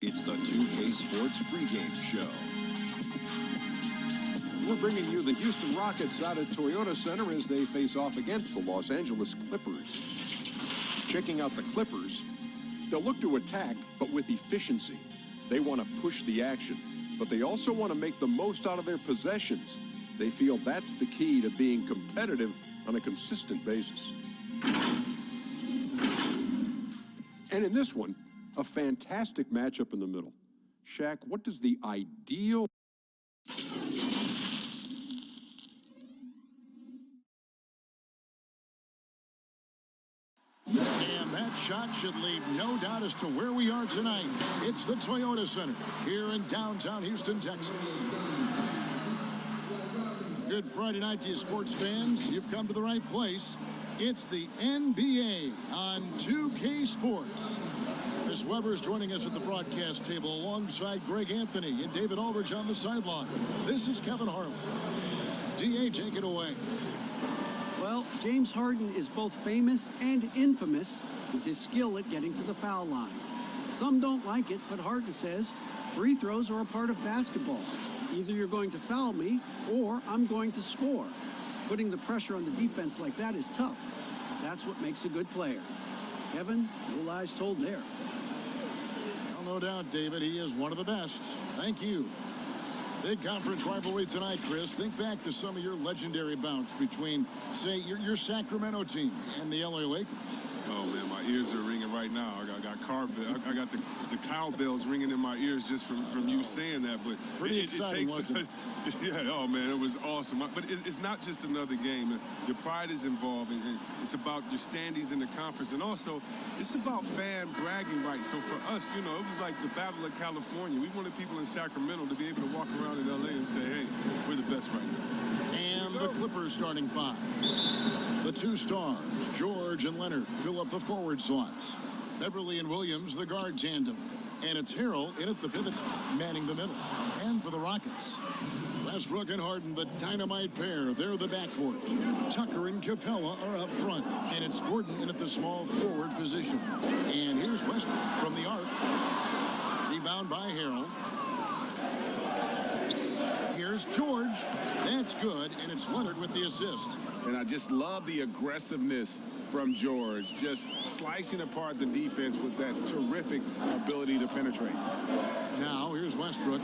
It's the 2K Sports pregame show. We're bringing you the Houston Rockets out at Toyota Center as they face off against the Los Angeles Clippers. Checking out the Clippers, they'll look to attack, but with efficiency. They want to push the action, but they also want to make the most out of their possessions. They feel that's the key to being competitive on a consistent basis. And in this one, a fantastic matchup in the middle. Shaq, what does the ideal... And that shot should leave no doubt as to where we are tonight. It's the Toyota Center here in downtown Houston, Texas. Good Friday night to you sports fans. You've come to the right place. It's the NBA on 2K Sports. Chris Webber's joining us at the broadcast table alongside Greg Anthony and David Aldridge on the sideline. This is Kevin Harlan. DA, take it away. Well, James Harden is both famous and infamous with his skill at getting to the foul line. Some don't like it, but Harden says free throws are a part of basketball. Either you're going to foul me or I'm going to score. Putting the pressure on the defense like that is tough, but that's what makes a good player. Kevin, no lies told there. Well, no doubt, David, he is one of the best. Thank you. Big conference rivalry tonight, Chris. Think back to some of your legendary bouts between, say, your Sacramento team and the LA Lakers. Oh, man, my ears are ringing right now. I got the cowbells ringing in my ears just from you saying that. But pretty exciting, wasn't it? Yeah, oh, man, it was awesome. But it's not just another game. Your pride is involved, and it's about your standings in the conference. And also, it's about fan bragging rights. So for us, you know, it was like the Battle of California. We wanted people in Sacramento to be able to walk around in L.A. and say, hey, we're the best right now. And the Clippers starting five. The two stars, George and Leonard, fill up the forward slots. Beverly and Williams, the guard tandem. And it's Harrell in at the pivot spot, manning the middle. And for the Rockets, Westbrook and Harden, the dynamite pair. They're the backcourt. Tucker and Capella are up front. And it's Gordon in at the small forward position. And here's Westbrook from the arc. Rebound by Harrell. Here's George. That's good, and it's Leonard with the assist. And I just love the aggressiveness from George, just slicing apart the defense with that terrific ability to penetrate. Now, here's Westbrook.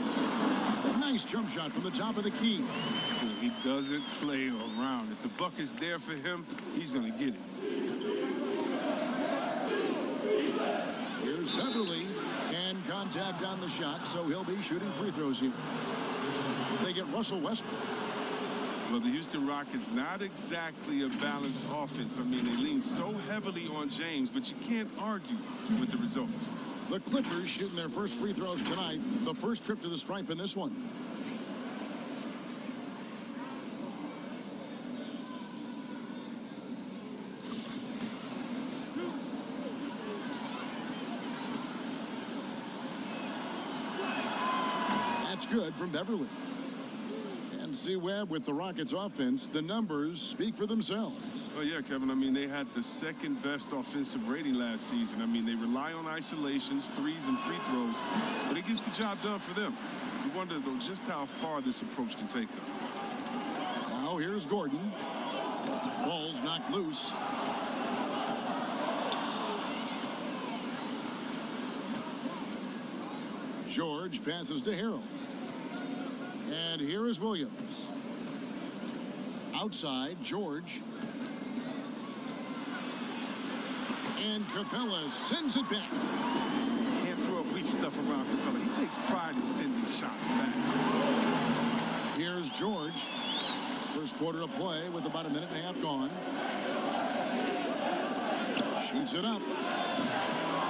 Nice jump shot from the top of the key. He doesn't play around. If the buck is there for him, he's going to get it. Here's Beverly, and contact on the shot, so he'll be shooting free throws here. They get Russell Westbrook. Well, the Houston Rockets, not exactly a balanced offense. I mean, they lean so heavily on James, but you can't argue with the results. The Clippers shooting their first free throws tonight. The first trip to the stripe in this one. That's good from Beverly. See Webb with the Rockets offense. The numbers speak for themselves. Oh, yeah, Kevin. I mean, they had the second best offensive rating last season. I mean, they rely on isolations, threes, and free throws, but it gets the job done for them. You wonder, though, just how far this approach can take them. Now here's Gordon. Ball's knocked loose. George passes to Harrell. And here is Williams. Outside, George. And Capella sends it back. Can't throw up weak stuff around Capella. He takes pride in sending shots back. Here's George. First quarter of play with about a minute and a half gone. Shoots it up.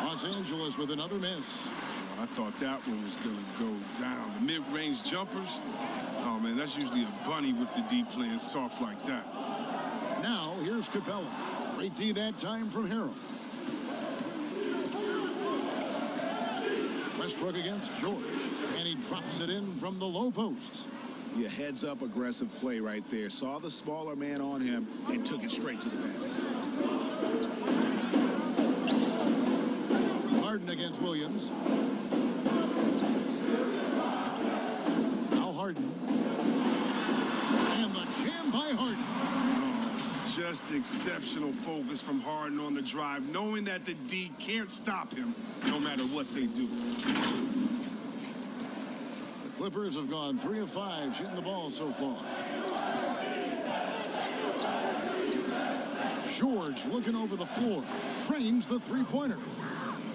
Los Angeles with another miss. I thought that one was going to go down. The mid-range jumpers, oh, man, that's usually a bunny with the deep playing soft like that. Now, here's Capella. Great D that time from Harrell. Westbrook against George, and he drops it in from the low post. Yeah, heads-up aggressive play right there. Saw the smaller man on him and took it straight to the basket. Harden against Williams. Now Harden. And the jam by Harden. Just exceptional focus from Harden on the drive, knowing that the D can't stop him no matter what they do. The Clippers have gone 3 of 5 shooting the ball so far. George looking over the floor. Trains the three-pointer.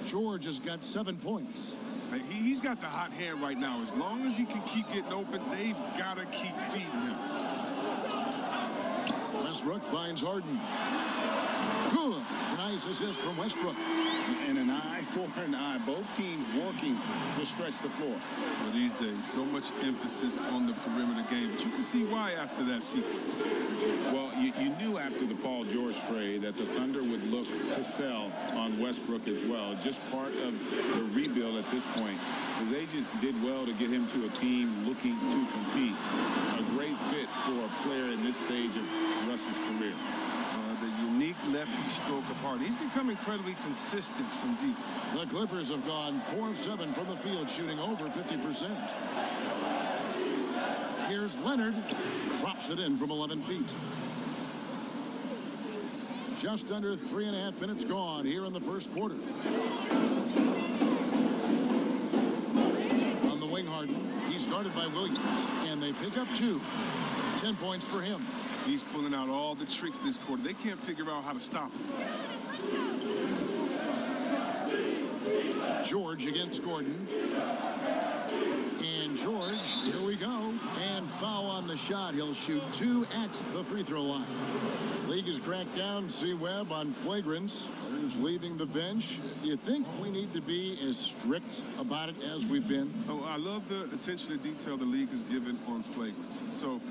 George has got 7 points. He's got the hot hand right now. As long as he can keep getting open, they've got to keep feeding him. Westbrook finds Harden. Good. Nice assist from Westbrook. And an eye for an eye. Both teams working to stretch the floor. Well, these days, so much emphasis on the perimeter game. But you can see why after that sequence. Well, you knew after the Paul George trade that the Thunder would look to sell on Westbrook as well. Just part of the rebuild at this point. His agent did well to get him to a team looking to compete. A great fit for a player in this stage of Russ's career. The unique lefty stroke of Harden. He's become incredibly consistent from deep. The Clippers have gone 4 of 7 from the field, shooting over 50%. Here's Leonard. Drops it in from 11 feet. Just under 3.5 minutes gone here in the first quarter. On the wing, Harden. He's guarded by Williams. And they pick up 2. 10 points for him. He's pulling out all the tricks this quarter. They can't figure out how to stop him. George against Gordon. And George, here we go. And foul on the shot. He'll shoot 2 at the free throw line. League has cracked down C-Webb on flagrants. Players leaving the bench. Do you think we need to be as strict about it as we've been? Oh, I love the attention to detail the league has given on flagrants. So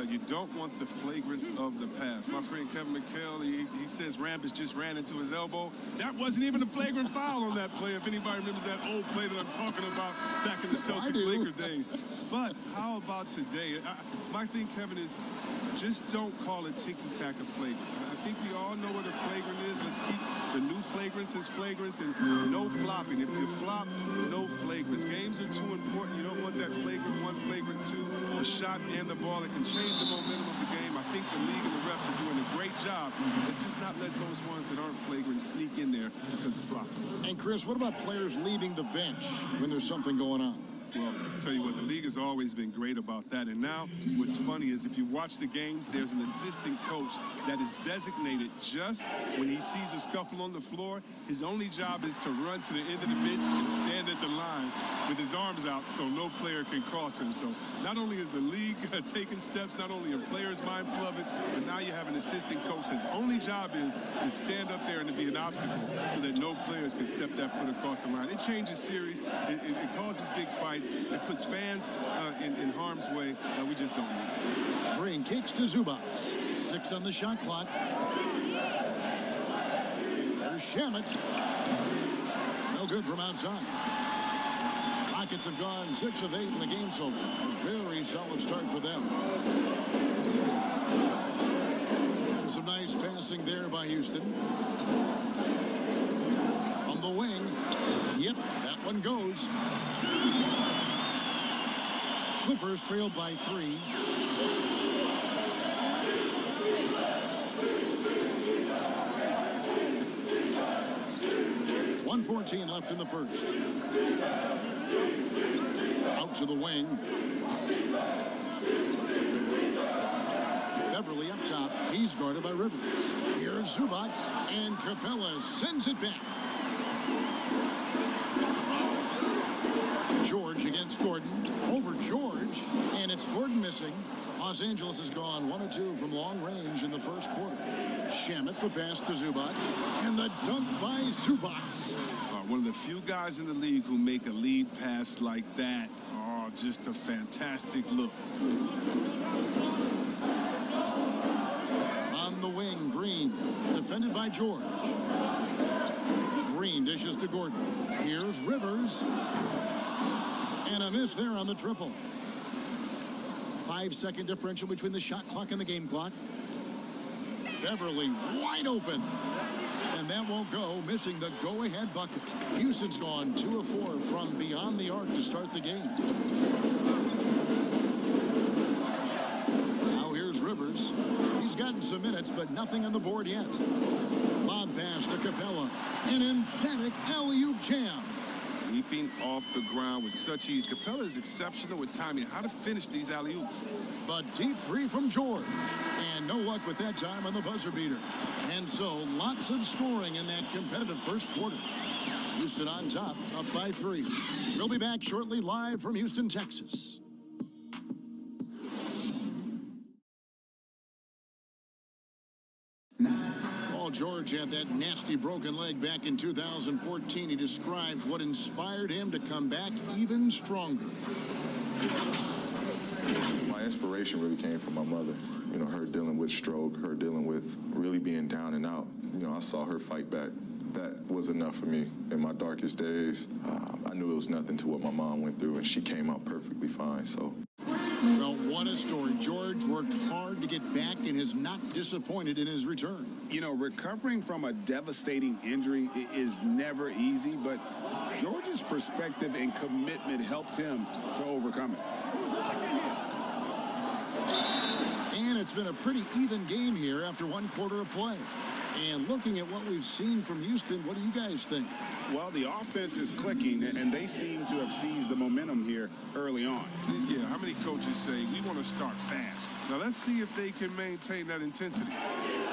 you don't want the flagrants of the past. My friend Kevin McHale, he says Rambis just ran into his elbow. That wasn't even a flagrant foul on that play. If anybody remembers that old play that I'm talking about back in the Celtics-Laker days. But how about today? My thing, Kevin, is just don't call it ticky-tack a flagrant. I think we all know what a flagrant is. Let's keep the new flagrants as flagrants and no flopping. If you flop, no flagrants. Games are too important. You don't want that flagrant 1, flagrant 2, the shot and the ball. It can change the momentum of the game. I think the league and the refs are doing a great job. Let's just not let those ones that aren't flagrant sneak in there because of flopping. And Chris, what about players leaving the bench when there's something going on? Well, I'll tell you what, the league has always been great about that. And now what's funny is if you watch the games, there's an assistant coach that is designated just when he sees a scuffle on the floor. His only job is to run to the end of the bench and stand at the line with his arms out so no player can cross him. So not only is the league taking steps, not only are players mindful of it, but now you have an assistant coach. His only job is to stand up there and to be an obstacle so that no players can step that foot across the line. It changes series. It causes big fights. It puts fans in harm's way. We just don't need it. Green kicks to Zubac. 6 on the shot clock. There's Shamet. No good from outside. Rockets have gone 6 of 8 in the game so far. A very solid start for them. And some nice passing there by Houston. From the wing. Yep, that one goes. Clippers trailed by 3. .114 left in the first. Out to the wing. Beverly up top. He's guarded by Rivers. Here's Zubac, and Capella sends it back. George against Gordon. Over George, and it's Gordon missing. Los Angeles has gone 1 of 2 from long range in the first quarter. Shamet the pass to Zubac, and the dunk by Zubac. One of the few guys in the league who make a lead pass like that. Oh, just a fantastic look. On the wing, Green, defended by George. Green dishes to Gordon. Here's Rivers. And a miss there on the triple. 5-second differential between the shot clock and the game clock. Beverly wide open. And that won't go, missing the go-ahead bucket. Houston's gone 2 of 4 from beyond the arc to start the game. Now here's Rivers. He's gotten some minutes, but nothing on the board yet. Lob pass to Capella. An emphatic alley-oop jam. Leaping off the ground with such ease. Capella is exceptional with timing, how to finish these alley-oops. But deep three from George. And no luck with that time on the buzzer beater. And so lots of scoring in that competitive first quarter. Houston on top, up by 3. We'll be back shortly live from Houston, Texas. Paul George had that nasty broken leg back in 2014. He describes what inspired him to come back even stronger. My inspiration really came from my mother. You know, her dealing with stroke, her dealing with really being down and out. You know, I saw her fight back. That was enough for me. In my darkest days, I knew it was nothing to what my mom went through, and she came out perfectly fine, so. Well, what a story. George worked hard to get back and is not disappointed in his return. You know, recovering from a devastating injury is never easy, but George's perspective and commitment helped him to overcome it. And it's been a pretty even game here after 1 quarter of play. And looking at what we've seen from Houston, what do you guys think? Well, the offense is clicking, and they seem to have seized the momentum here early on. Yeah, how many coaches say, we want to start fast? Now, let's see if they can maintain that intensity.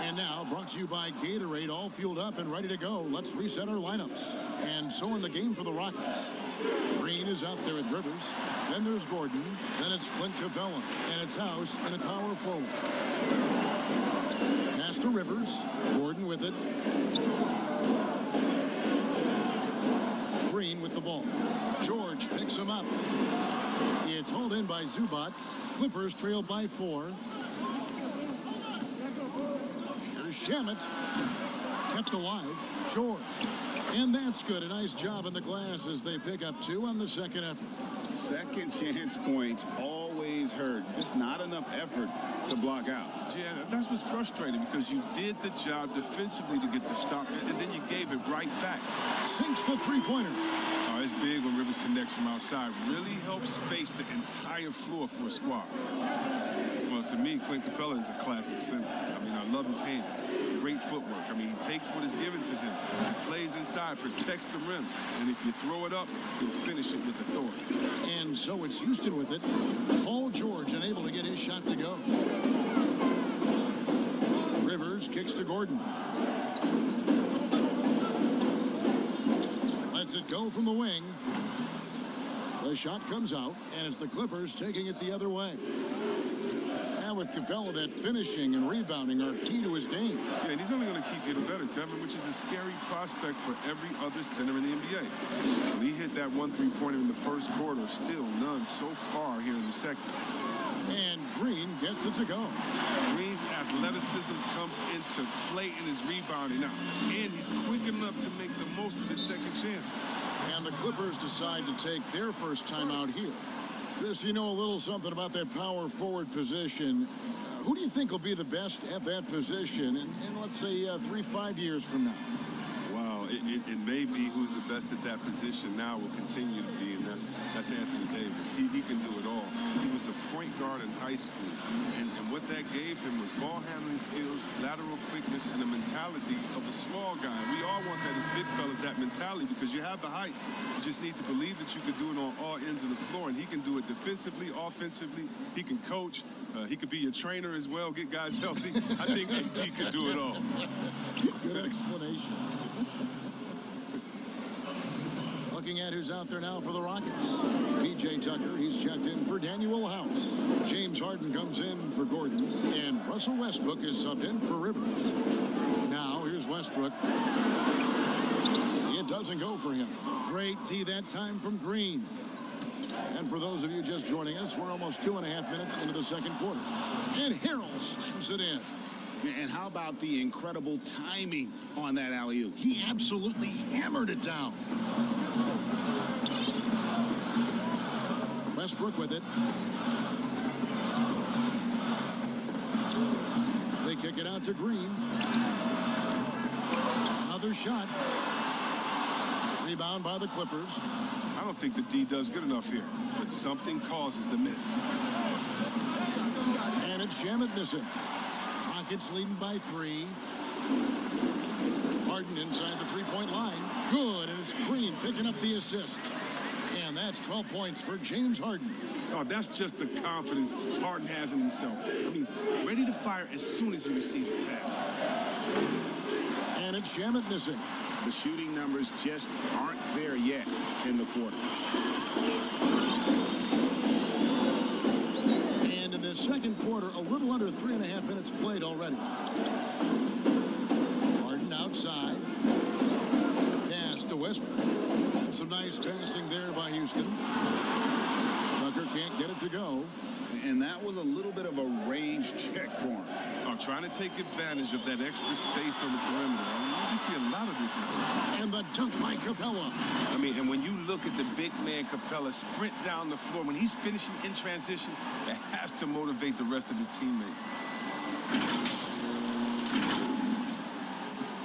And now, brought to you by Gatorade, all fueled up and ready to go. Let's reset our lineups. And so in the game for the Rockets. Green is out there with Rivers. Then there's Gordon. Then it's Clint Capella. And it's House and a power forward. Pass to Rivers. Gordon with it. Green with the ball. George picks him up. It's hauled in by Zubac. Clippers trailed by 4. Here's Shamet. Kept alive. George. And that's good. A nice job in the glass as they pick up 2 on the second effort. Second chance points always hurt. Just not enough effort to block out. Yeah, that's what's frustrating because you did the job defensively to get the stop, and then you gave it right back. Sinks the three-pointer. Oh, it's big when Rivers connects from outside. Really helps space the entire floor for a squad. Well, to me, Clint Capella is a classic center. I mean, I love his hands. Great footwork. I mean, he takes what is given to him. He plays inside, protects the rim. And if you throw it up, he'll finish it with authority. And so it's Houston with it. Paul George unable to get his shot to go. Rivers kicks to Gordon. Lets it go from the wing. The shot comes out, and it's the Clippers taking it the other way. Now with Capella, that finishing and rebounding are key to his game. Yeah, and he's only going to keep getting better, Kevin, which is a scary prospect for every other center in the NBA. When he hit that 1 3-pointer in the first quarter, still none so far here in the second. And Green gets it to go. Green's athleticism comes into play in his rebounding now, and he's quick enough to make the most of his second chances. And the Clippers decide to take their first time out here. Chris, you know a little something about that power forward position. Who do you think will be the best at that position in let's say, 3-5 years from now? Wow, it may be who's the best at that position now will continue to be, and that's Anthony Davis. He can do it all. He was a point guard in high school, and what that gave him was ball handling skills, lateral quickness, and a mentality of a small guy. We all want that as big fellas, that mentality, because you have the height. You just need to believe that you can do it on all ends of the floor, and he can do it defensively, offensively. He can coach. He could be your trainer as well, get guys healthy. I think he could do it all. Good explanation. Looking at who's out there now for the Rockets. P.J. Tucker, he's checked in for Daniel House. James Harden comes in for Gordon. And Russell Westbrook is subbed in for Rivers. Now, here's Westbrook. It doesn't go for him. Great tee that time from Green. And for those of you just joining us, we're almost 2.5 minutes into the second quarter. And Harrell slams it in. And how about the incredible timing on that alley-oop? He absolutely hammered it down. Westbrook with it. They kick it out to Green. Now another shot. Rebound by the Clippers. I don't think the D does good enough here, but something causes the miss. And it's Shamet missing. Rockets leading by 3. Harden inside the three-point line. Good, and it's Green picking up the assist. And that's 12 points for James Harden. Oh, that's just the confidence Harden has in himself. I mean, ready to fire as soon as he receives the pass. And it's Shamet missing. The shooting numbers just aren't there yet in the quarter. And in the second quarter, a little under 3.5 minutes played already. Harden outside. Pass to Westbrook. And some nice passing there by Houston. Tucker can't get it to go. And that was a little bit of a range check for him. Trying to take advantage of that extra space on the perimeter. I mean, you see a lot of this now. And the dunk by Capella. I mean, and when you look at the big man Capella sprint down the floor, when he's finishing in transition, it has to motivate the rest of his teammates.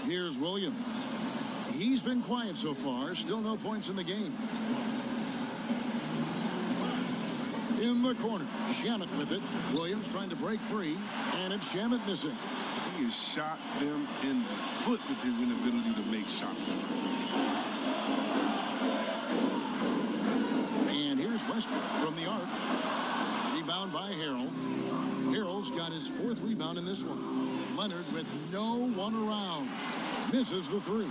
Here's Williams. He's been quiet so far. Still no points in the game. In the corner, Shamet with it. Williams trying to break free, and it's Shamet missing. He has shot them in the foot with his inability to make shots tonight. And here's Westbrook from the arc. Rebound by Harrell. Harrell's got his 4th rebound in this one. Leonard with no one around. Misses the 3.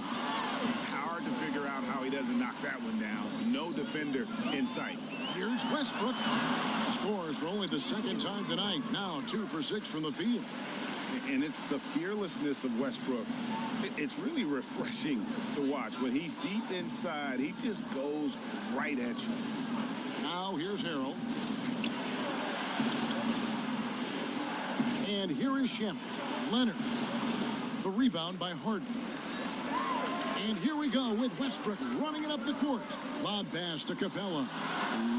Hard to figure out how he doesn't knock that one down. No defender in sight. Here's Westbrook. Scores for only the 2nd time tonight. Now 2 for 6 from the field. And it's the fearlessness of Westbrook. It's really refreshing to watch. When he's deep inside, he just goes right at you. Now here's Harrell. And here is Shamet. Leonard. The rebound by Harden. And here we go with Westbrook running it up the court. Lob pass to Capella.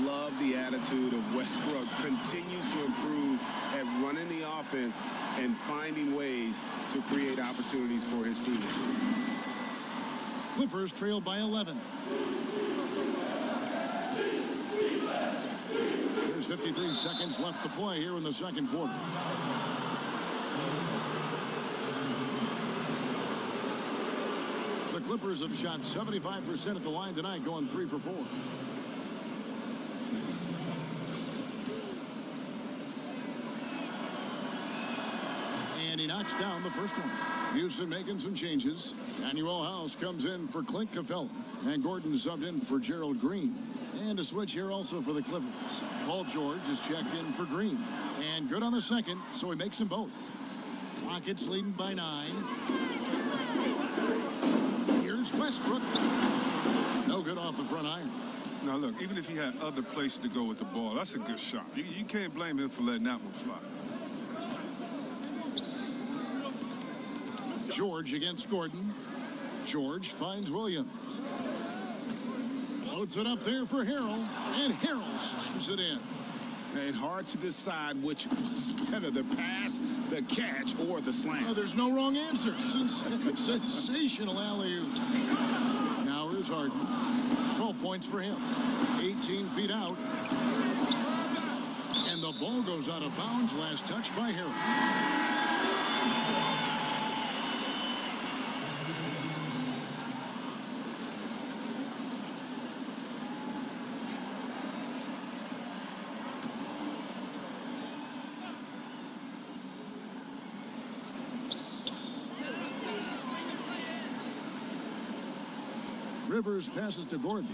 Love the attitude of Westbrook. Continues to improve at running the offense and finding ways to create opportunities for his teammates. Clippers trail by 11. There's 53 seconds left to play here in the second quarter. The Clippers have shot 75% at the line tonight, going 3 for 4. And he knocks down the first one. Houston making some changes. Daniel House comes in for Clint Capella. And Gordon subbed in for Gerald Green. And a switch here also for the Clippers. Paul George is checked in for Green. And good on the second, so he makes them both. Rockets leading by 9. Here's Westbrook. No good off the front iron. Now, look, even if he had other places to go with the ball, that's a good shot. You can't blame him for letting that one fly. George against Gordon. George finds Williams. Floats it up there for Harrell. And Harrell slams it in. And hard to decide which was better, the pass, the catch, or the slam. Oh, there's no wrong answer. Sensational alley-oop. Now here's Harden. 12 points for him. 18 feet out. And the ball goes out of bounds. Last touch by Harrell. Rivers passes to Gordon.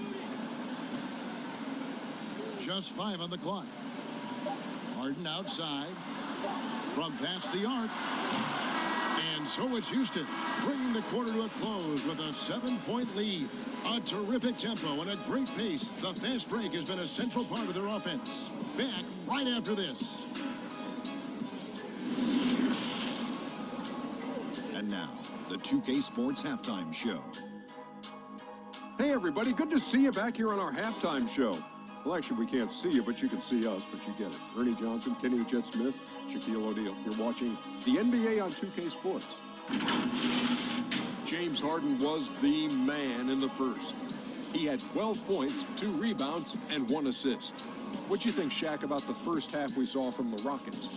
Just 5 on the clock. Harden outside. From past the arc. And so it's Houston, bringing the quarter to a close with a 7-point lead. A terrific tempo and a great pace. The fast break has been a central part of their offense. Back right after this. And now, the 2K Sports Halftime Show. Hey, everybody. Good to see you back here on our halftime show. Well, actually, we can't see you, but you can see us, but you get it. Ernie Johnson, Kenny Jet Smith, Shaquille O'Neal. You're watching the NBA on 2K Sports. James Harden was the man in the first. He had 12 points, 2 rebounds, and 1 assist. What do you think, Shaq, about the first half we saw from the Rockets?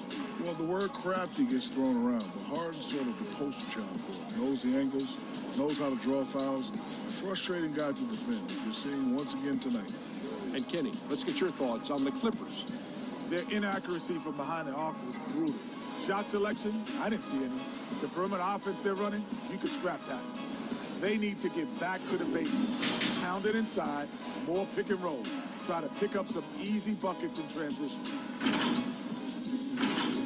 Well, the word crafty gets thrown around, but Harden's sort of the poster child for it. Knows the angles, knows how to draw fouls. Frustrating guy to defend, as we're seeing once again tonight. And Kenny, let's get your thoughts on the Clippers. Their inaccuracy from behind the arc was brutal. Shot selection, I didn't see any. The perimeter offense they're running, you could scrap that. They need to get back to the basics. Pound it inside, more pick and roll. Try to pick up some easy buckets in transition.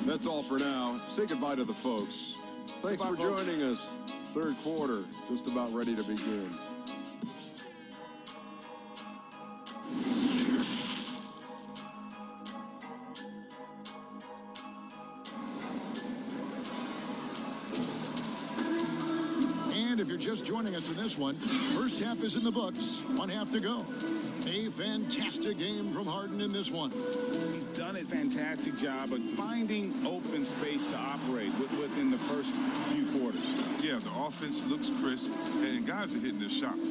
That's all for now. Say goodbye to the folks. Thanks for joining us. Third quarter, just about ready to begin. And if you're just joining us in this one, first half is in the books, 1 half to go. A fantastic game from Harden in this one. He's done a fantastic job of finding open space to operate within the first few quarters. Yeah, the offense looks crisp, and guys are hitting their shots.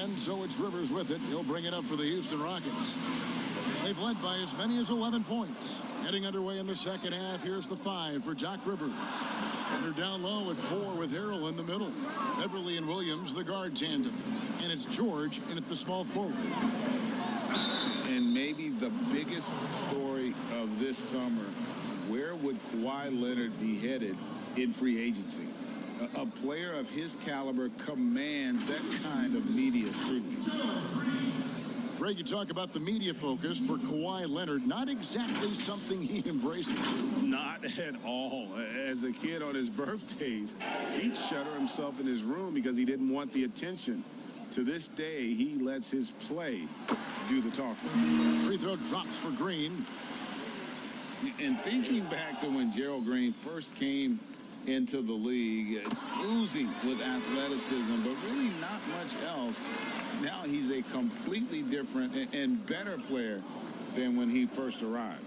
And so it's Rivers with it. He'll bring it up for the Houston Rockets. They've led by as many as 11 points. Getting underway in the second half, here's the 5 for Doc Rivers. And they're down low at 4 with Harrell in the middle. Beverly and Williams, the guard tandem. And it's George in at the small forward. And maybe the biggest story of this summer, where would Kawhi Leonard be headed in free agency? A player of his caliber commands that kind of media scrutiny. Greg, you talk about the media focus for Kawhi Leonard. Not exactly something he embraces. Not at all. As a kid on his birthdays, he'd shutter himself in his room because he didn't want the attention. To this day, he lets his play do the talking. Free throw drops for Green. And thinking back to when Gerald Green first came into the league, oozing with athleticism, but really not much else. Now he's a completely different and better player than when he first arrived.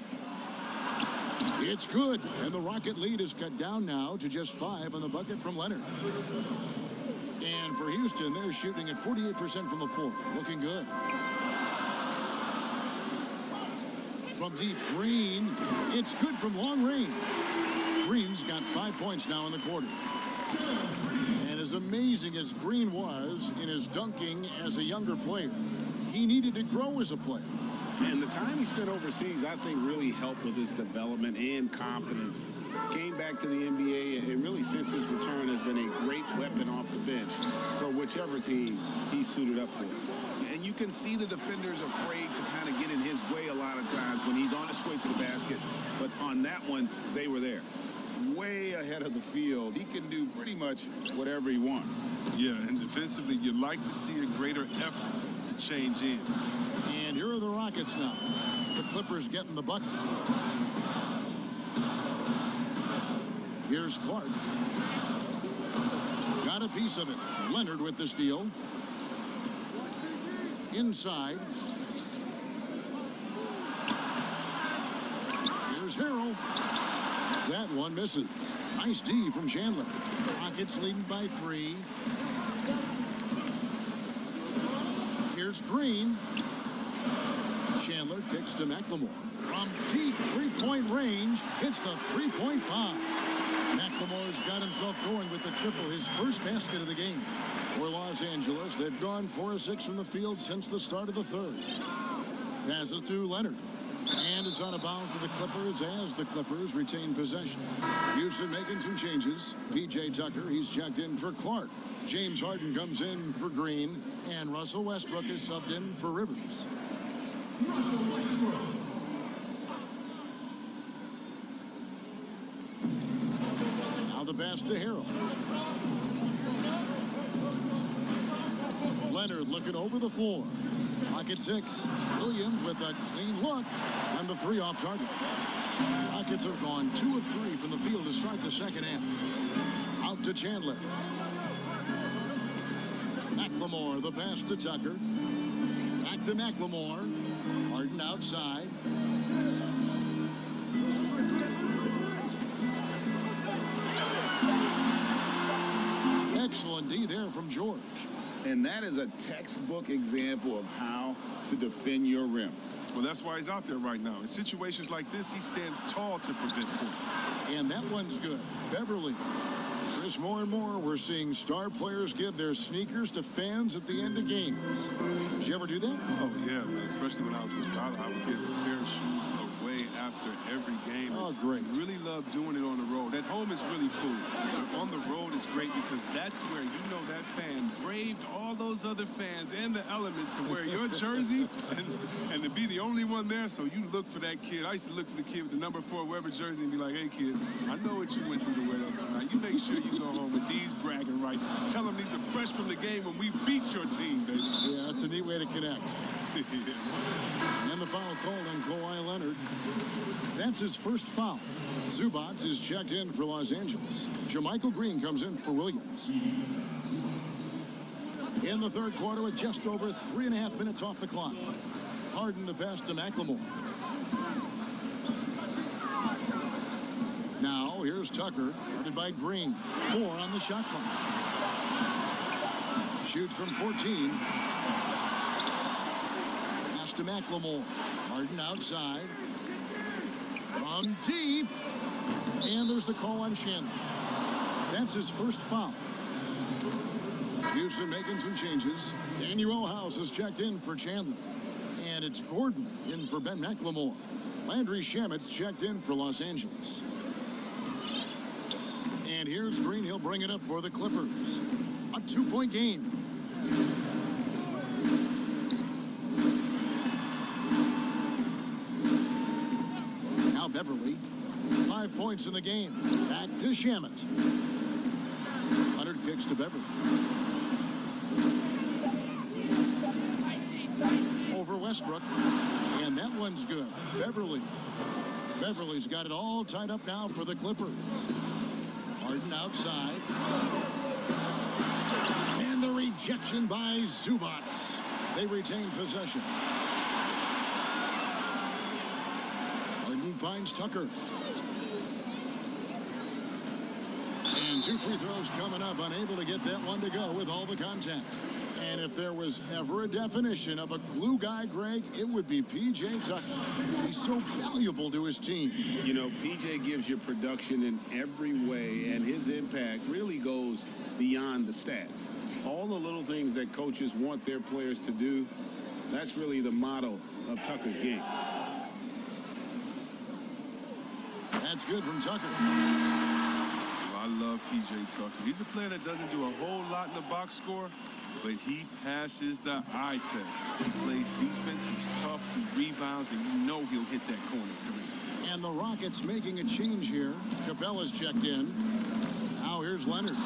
It's good, and the Rocket lead is cut down now to just 5 on the bucket from Leonard. And for Houston, they're shooting at 48% from the floor. Looking good. From deep, Green. It's good from long range. Green's got 5 points now in the quarter. And as amazing as Green was in his dunking as a younger player, he needed to grow as a player. And the time he spent overseas, I think, really helped with his development and confidence. Came back to the NBA, and really since his return has been a great weapon off the bench for whichever team he's suited up for. And you can see the defenders afraid to kind of get in his way a lot of times when he's on his way to the basket. But on that one, they were there. Way ahead of the field. He can do pretty much whatever he wants. Yeah, and defensively, you'd like to see a greater effort to change ends. And here are the Rockets now. The Clippers getting the bucket. Here's Clark. Got a piece of it. Leonard with the steal. Inside. Here's Harrell. That one misses. Nice D from Chandler. Rockets leading by 3. Here's Green. Chandler kicks to McLemore. From deep three-point range, hits the three-point bomb. McLemore's got himself going with the triple, his first basket of the game. For Los Angeles, they've gone 4 of 6 from the field since the start of the third. Passes to Leonard. And is out of bounds to the Clippers as the Clippers retain possession. Houston making some changes. P.J. Tucker, he's checked in for Clark. James Harden comes in for Green. And Russell Westbrook is subbed in for Rivers. Russell Westbrook. Now the pass to Harrell. Leonard looking over the floor. Clock at 6. Williams with a clean look and the 3 off target. Rockets have gone 2 of 3 from the field to start the second half. Out to Chandler. McLemore, the pass to Tucker. Back to McLemore. Harden outside. Excellent D there from George. And that is a textbook example of how to defend your rim. Well, that's why he's out there right now. In situations like this, he stands tall to prevent points. And that one's good. Beverly. Chris, more and more, we're seeing star players give their sneakers to fans at the end of games. Did you ever do that? Oh, yeah, man. Especially when I was with Dollar, I would give a pair of shoes away after every game. Oh, great. I really love doing it on the road. At home is really cool. But on the road is great because that's where you know that fan braved all those other fans and the elements to wear your jersey and to be the only one there. So you look for that kid. I used to look for the kid with the number 4 Weber jersey and be like, hey, kid, I know what you went through to wear that tonight. You make sure you go home with these bragging rights. Tell them these are fresh from the game when we beat your team, baby. Yeah, that's a neat way to connect. And the foul called on Kawhi Leonard. That's his first foul. Zubac is checked in for Los Angeles. Jermichael Green comes in for Williams. In the third quarter with just over 3.5 minutes off the clock. Harden the pass to McLemore. Now here's Tucker, guarded by Green. 4 on the shot clock. Shoots from 14. Pass to McLemore. Harden outside. From deep. And there's the call on Chandler. That's his first foul. Houston making some changes. Daniel House is checked in for Chandler. And it's Gordon in for Ben McLemore. Landry Shamet's checked in for Los Angeles. And here's Green. He'll bring it up for the Clippers. A 2-point game. Now Beverly. 5 points in the game. Back to Shamet. Leonard kicks to Beverly. Over Westbrook. And that one's good. Beverly. Beverly's got it all tied up now for the Clippers. Harden outside. And the rejection by Zubac. They retain possession. Harden finds Tucker. And 2 free throws coming up. Unable to get that one to go with all the contact. And if there was ever a definition of a glue guy, Greg, it would be P.J. Tucker. He's so valuable to his team. You know, P.J. gives you production in every way, and his impact really goes beyond the stats. All the little things that coaches want their players to do, that's really the motto of Tucker's game. That's good from Tucker. I love P.J. Tucker. He's a player that doesn't do a whole lot in the box score, but he passes the eye test. He plays defense, he's tough, he rebounds, and you know he'll hit that corner 3. And the Rockets making a change here. Capella's checked in. Now here's Leonard.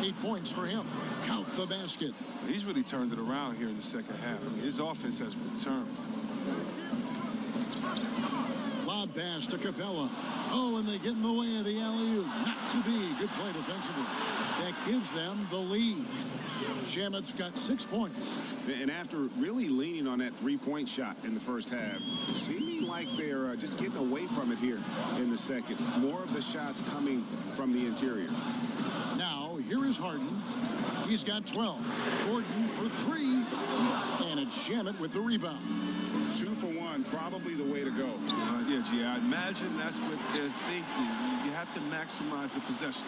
8 points for him. Count the basket. He's really turned it around here in the second half. I mean, his offense has returned. Lob pass to Capella. Oh, and they get in the way of the alley-oop. Not to be. Good play defensively. That gives them the lead. Shamet's got 6 points. And after really leaning on that 3-point shot in the first half, seeming like they're just getting away from it here in the second. More of the shots coming from the interior. Now, here is Harden. He's got 12. Gordon for 3. And it's Shamet with the rebound. 2 for 1, probably the way to go. Yeah, I imagine that's what they're thinking. You have to maximize the possession.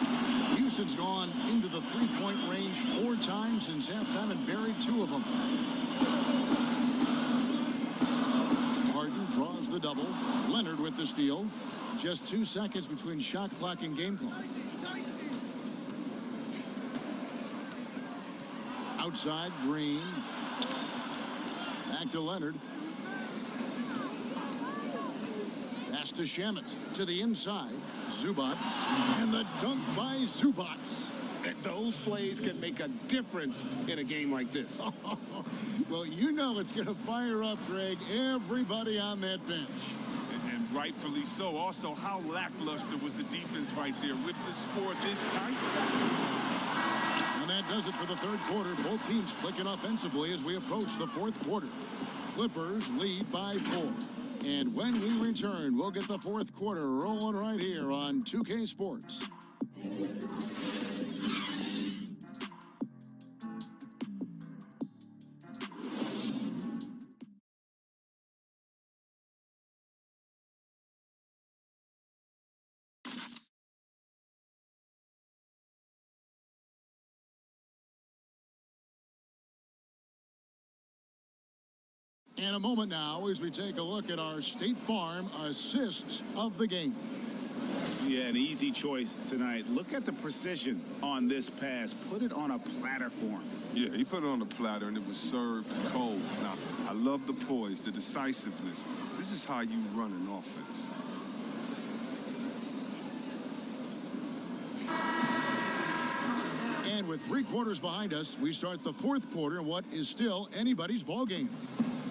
Houston's gone into the 3-point range 4 times since halftime and buried 2 of them. Harden draws the double. Leonard with the steal. Just 2 seconds between shot clock and game clock. Outside, Green. Back to Leonard. Pass to Shamet. To the inside. Zubac. And the dunk by Zubac. Those plays can make a difference in a game like this. Well, you know it's going to fire up, Greg, everybody on that bench. And rightfully so. Also, how lackluster was the defense right there with the score this tight? And that does it for the third quarter. Both teams clicking offensively as we approach the fourth quarter. Clippers lead by 4. And when we return, we'll get the fourth quarter rolling right here on 2K Sports. And a moment now as we take a look at our State Farm assists of the game. Yeah, an easy choice tonight. Look at the precision on this pass. Put it on a platter form. Yeah, he put it on the platter, and it was served cold. Now, I love the poise, the decisiveness. This is how you run an offense. And with 3 quarters behind us, we start the fourth quarter in what is still anybody's ball game.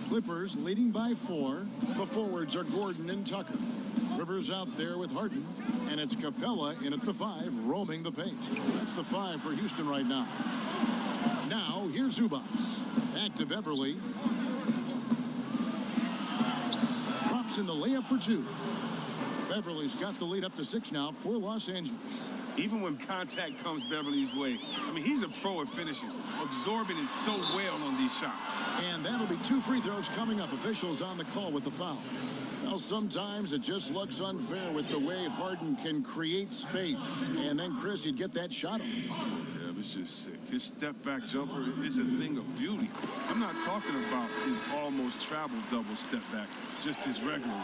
Clippers leading by 4. The forwards are Gordon and Tucker. Rivers out there with Harden, and it's Capella in at the 5, roaming the paint. That's the 5 for Houston right now. Now, here's Zubats. Back to Beverly. Drops in the layup for 2. Beverly's got the lead up to 6 now for Los Angeles. Even when contact comes Beverly's way, I mean, he's a pro at finishing, absorbing it so well on these shots. And that'll be 2 free throws coming up. Officials on the call with the foul. Well, sometimes it just looks unfair with the way Harden can create space. And then, Chris, you'd get that shot off. Yeah, it's just sick. His step-back jumper is a thing of beauty. I'm not talking about his almost travel double step-back, just his regular.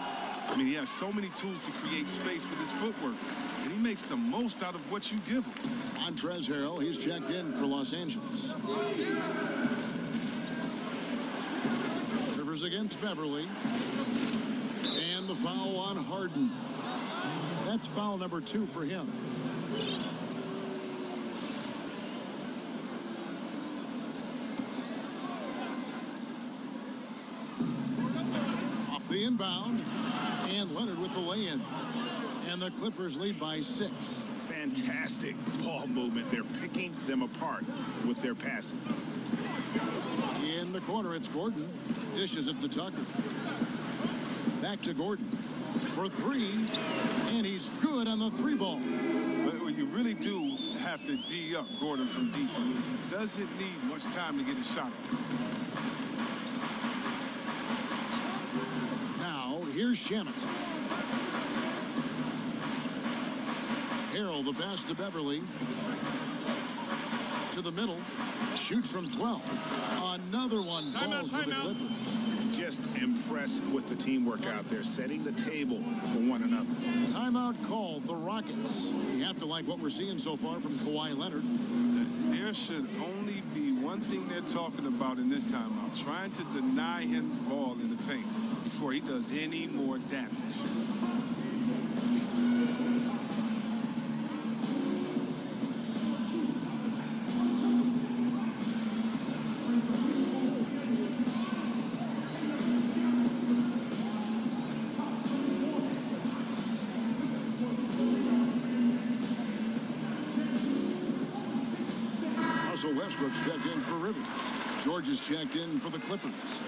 I mean, he has so many tools to create space with his footwork, and he makes the most out of what you give him. Montrezl Harrell, he's checked in for Los Angeles. Rivers against Beverly. And the foul on Harden. That's foul number 2 for him. Off the inbound. And Leonard with the lay-in. And the Clippers lead by 6. Fantastic ball movement. They're picking them apart with their passing. In the corner, it's Gordon. Dishes it to Tucker. Back to Gordon for 3. And he's good on the 3 ball. But you really do have to D up Gordon from deep. I mean, he doesn't need much time to get his shot up. Now, here's Shamet. Harrell, the pass to Beverly. To the middle. Shoots from 12. Another one falls for the Clippers. Just impressed with the teamwork out there, setting the table for one another. Timeout called, the Rockets. You have to like what we're seeing so far from Kawhi Leonard. There should only be one thing they're talking about in this timeout, trying to deny him the ball in the paint before he does any more damage. Westbrook's checked in for Rivers. George is checked in for the Clippers.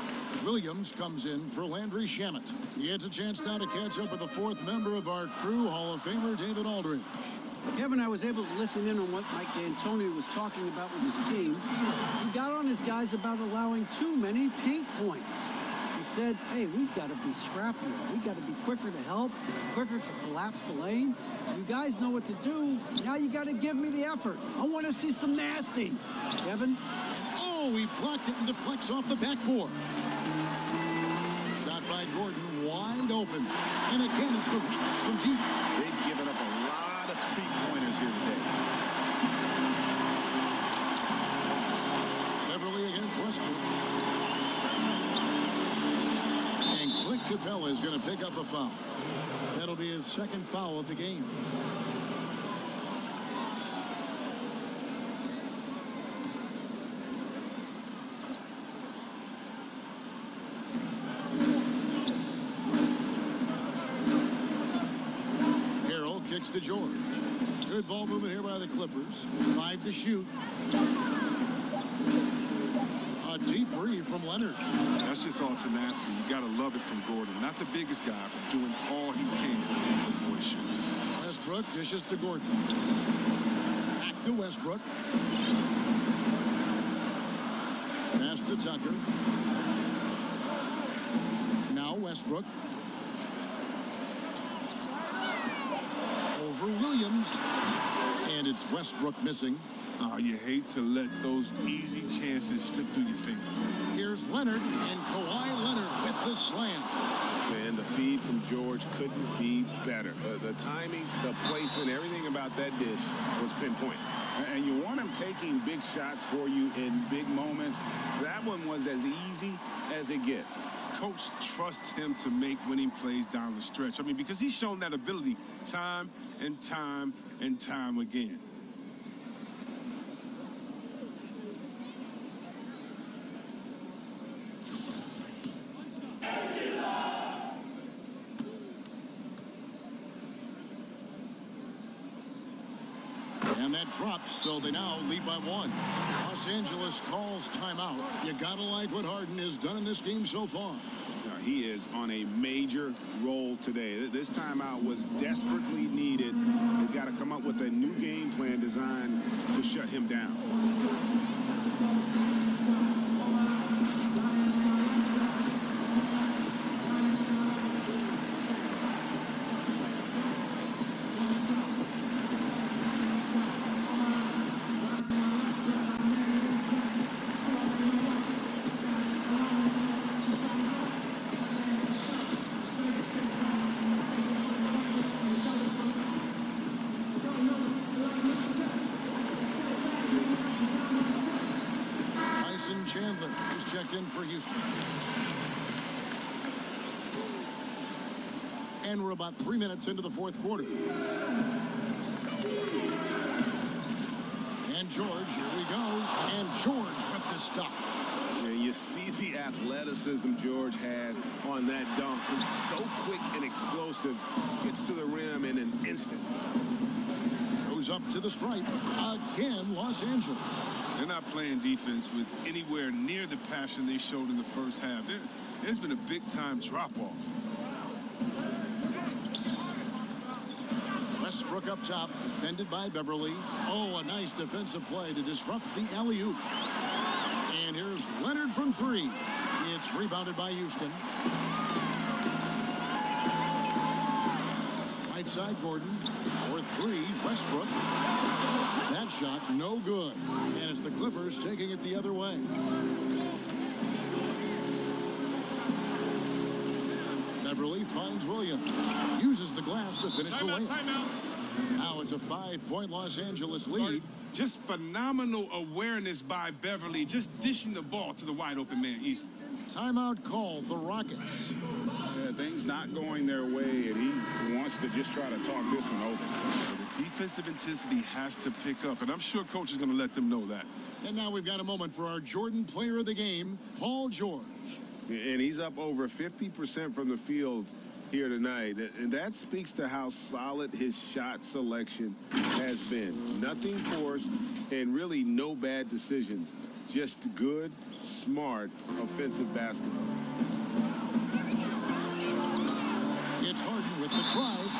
Williams comes in for Landry Shamet. He gets a chance now to catch up with the 4th member of our crew, Hall of Famer David Aldridge. Kevin, I was able to listen in on what Mike D'Antoni was talking about with his team. He got on his guys about allowing too many paint points. He said, hey, we've got to be scrappier. We've got to be quicker to help, quicker to collapse the lane. You guys know what to do. Now you got to give me the effort. I want to see some nasty. Kevin? Oh, he blocked it and deflects off the backboard. Shot by Gordon, wide open. And again, it's the Rockets from deep. They've given up a lot of three-pointers here today. Beverly against Westbrook. And Clint Capella is going to pick up a foul. That'll be his 2nd foul of the game. Harrell kicks to George. Good ball movement here by the Clippers. 5 to shoot. A deep three from Leonard. That's just all tenacity. You got to love it from Gordon. Not the biggest guy, but doing all he can to avoid shooting. Westbrook dishes to Gordon. Back to Westbrook. Pass to Tucker. Now Westbrook. Over Williams. And it's Westbrook missing. Oh, you hate to let those easy chances slip through your fingers. Here's Leonard, and Kawhi Leonard with the slam. Man, the feed from George couldn't be better. The timing, the placement, everything about that dish was pinpoint. And you want him taking big shots for you in big moments. That one was as easy as it gets. Coach trusts him to make winning plays down the stretch. I mean, because he's shown that ability time and time and time again. And that drops, so they now lead by 1. Los Angeles calls timeout. You gotta like what Harden has done in this game so far. He is on a major roll today. This timeout was desperately needed. They've got to come up with a new game plan designed to shut him down. Chandler is checked in for Houston. And we're about 3 minutes into the fourth quarter. And George, here we go. And George with the stuff. Yeah, you see the athleticism George had on that dunk. It's so quick and explosive. Gets to the rim in an instant. Goes up to the stripe. Again, Los Angeles. They're not playing defense with anywhere near the passion they showed in the first half. There's been a big-time drop-off. Westbrook up top, defended by Beverly. Oh, a nice defensive play to disrupt the alley-oop. And here's Leonard from 3. It's rebounded by Houston. Right side, Gordon. For 3, Westbrook. That shot, no good. And it's the Clippers taking it the other way. Beverly finds Williams. Uses the glass to finish the layup. Now it's a 5-point Los Angeles lead. Just phenomenal awareness by Beverly, just dishing the ball to the wide open man easily. Timeout called the Rockets. Yeah, things not going their way, and he wants to just try to talk this one over. The defensive intensity has to pick up, and I'm sure coach is going to let them know that. And now we've got a moment for our Jordan player of the game, Paul George. And he's up over 50% from the field here tonight. And that speaks to how solid his shot selection has been. Nothing forced and really no bad decisions. Just good, smart, offensive basketball. It's Harden with the drive.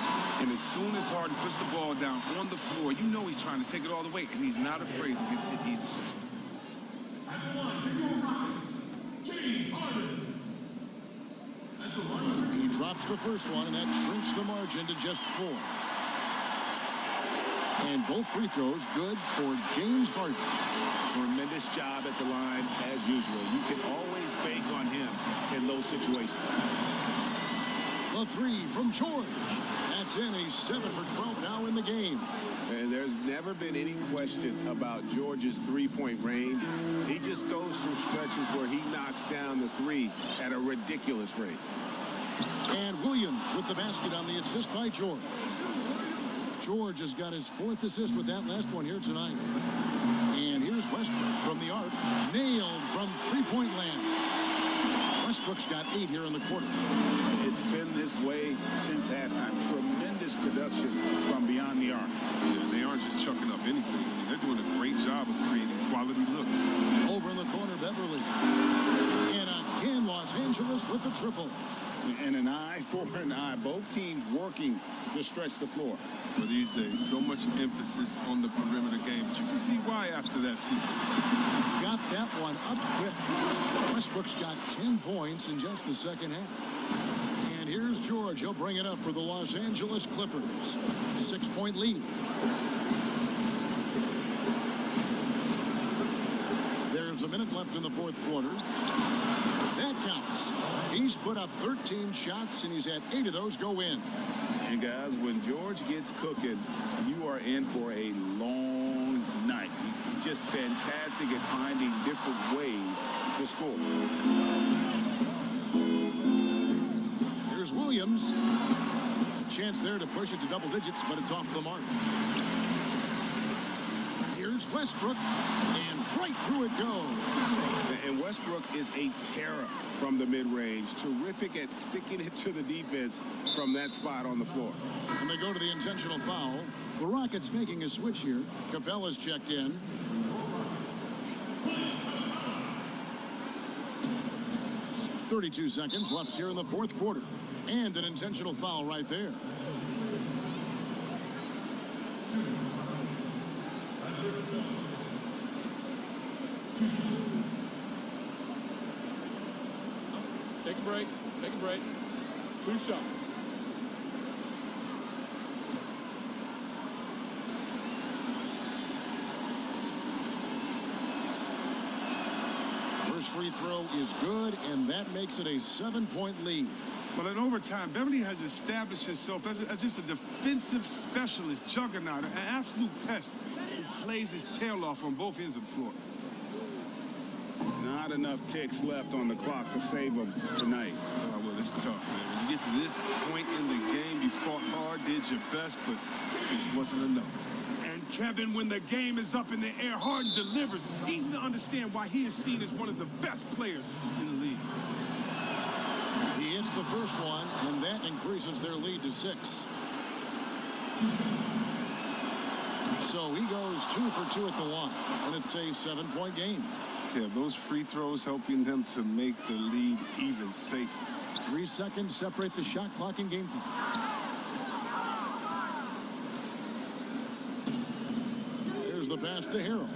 And as soon as Harden puts the ball down on the floor, you know he's trying to take it all the way, and he's not afraid to get it either. At the line for your Rockets, James Harden. At the line. He drops the first one, and that shrinks the margin to just 4. And both free throws good for James Harden. Tremendous job at the line, as usual. You can always bank on him in those situations. The 3 from George. That's in. He's 7 for 12 now in the game. And there's never been any question about George's three-point range. He just goes through stretches where he knocks down the 3 at a ridiculous rate. And Williams with the basket on the assist by George. George has got his 4th assist with that last one here tonight. And here's Westbrook from the arc. Nailed from three-point land. Westbrook's got 8 here in the quarter. It's been this way since halftime. Tremendous production from beyond the arc. Yeah, they aren't just chucking up anything. I mean, they're doing a great job of creating quality looks. Over in the corner, Beverly. And Los Angeles with the triple. And an eye for an eye. Both teams working to stretch the floor. For these days, so much emphasis on the perimeter game. But you can see why after that sequence. Got that one up quick. Westbrook's got 10 points in just the second half. And here's George. He'll bring it up for the Los Angeles Clippers. 6-point lead. There's a minute left in the fourth quarter. That counts. He's put up 13 shots, and he's had 8 of those go in. And guys, when George gets cooking, you are in for a long night. He's just fantastic at finding different ways to score. Here's Williams. A chance there to push it to double digits, but it's off the mark. Here's Westbrook, and right through it goes. And Westbrook is a terror from the mid-range. Terrific at sticking it to the defense from that spot on the floor. And they go to the intentional foul. The Rockets making a switch here. Capella's checked in. .32 seconds left here in the fourth quarter. And an intentional foul right there. Take a break. Take a break. 2 shots. First free throw is good, and that makes it a 7-point lead. Well, in overtime, Beverly has established himself as just a defensive specialist, juggernaut, an absolute pest who plays his tail off on both ends of the floor. Not enough ticks left on the clock to save him tonight. Oh, well, it's tough, man. When you get to this point in the game, you fought hard, did your best, but it just wasn't enough. And Kevin, when the game is up in the air, Harden delivers. Easy to understand why he is seen as one of the best players in the league. He hits the first one, and that increases their lead to 6. So he goes 2 for 2 at the line, and it's a 7-point game. Kev, those free throws helping them to make the lead even safer. 3 seconds separate the shot clock and game clock. There's the pass to Harrell.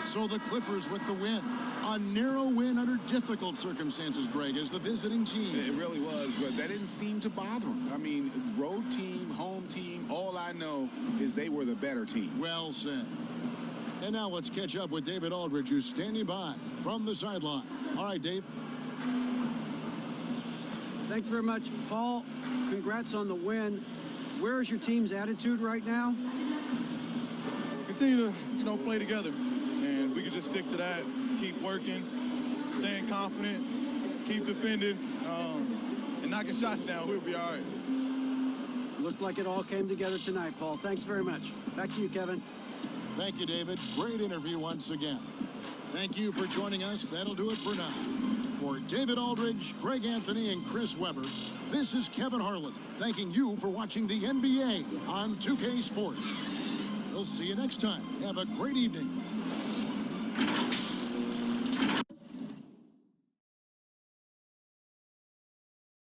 So the Clippers with the win. A narrow win under difficult circumstances, Greg, as the visiting team. It really was, but that didn't seem to bother him. I mean, road team, home team, all I know is they were the better team. Well said. And now let's catch up with David Aldridge, who's standing by from the sideline. All right, Dave. Thanks very much, Paul. Congrats on the win. Where's your team's attitude right now? Continue to, play together. And we can just stick to that, keep working, staying confident, keep defending, and knocking shots down. We'll be all right. Looked like it all came together tonight, Paul. Thanks very much. Back to you, Kevin. Thank you, David. Great interview once again. Thank you for joining us. That'll do it for now. For David Aldridge, Greg Anthony, and Chris Webber, this is Kevin Harlan, thanking you for watching the NBA on 2K Sports. We'll see you next time. Have a great evening.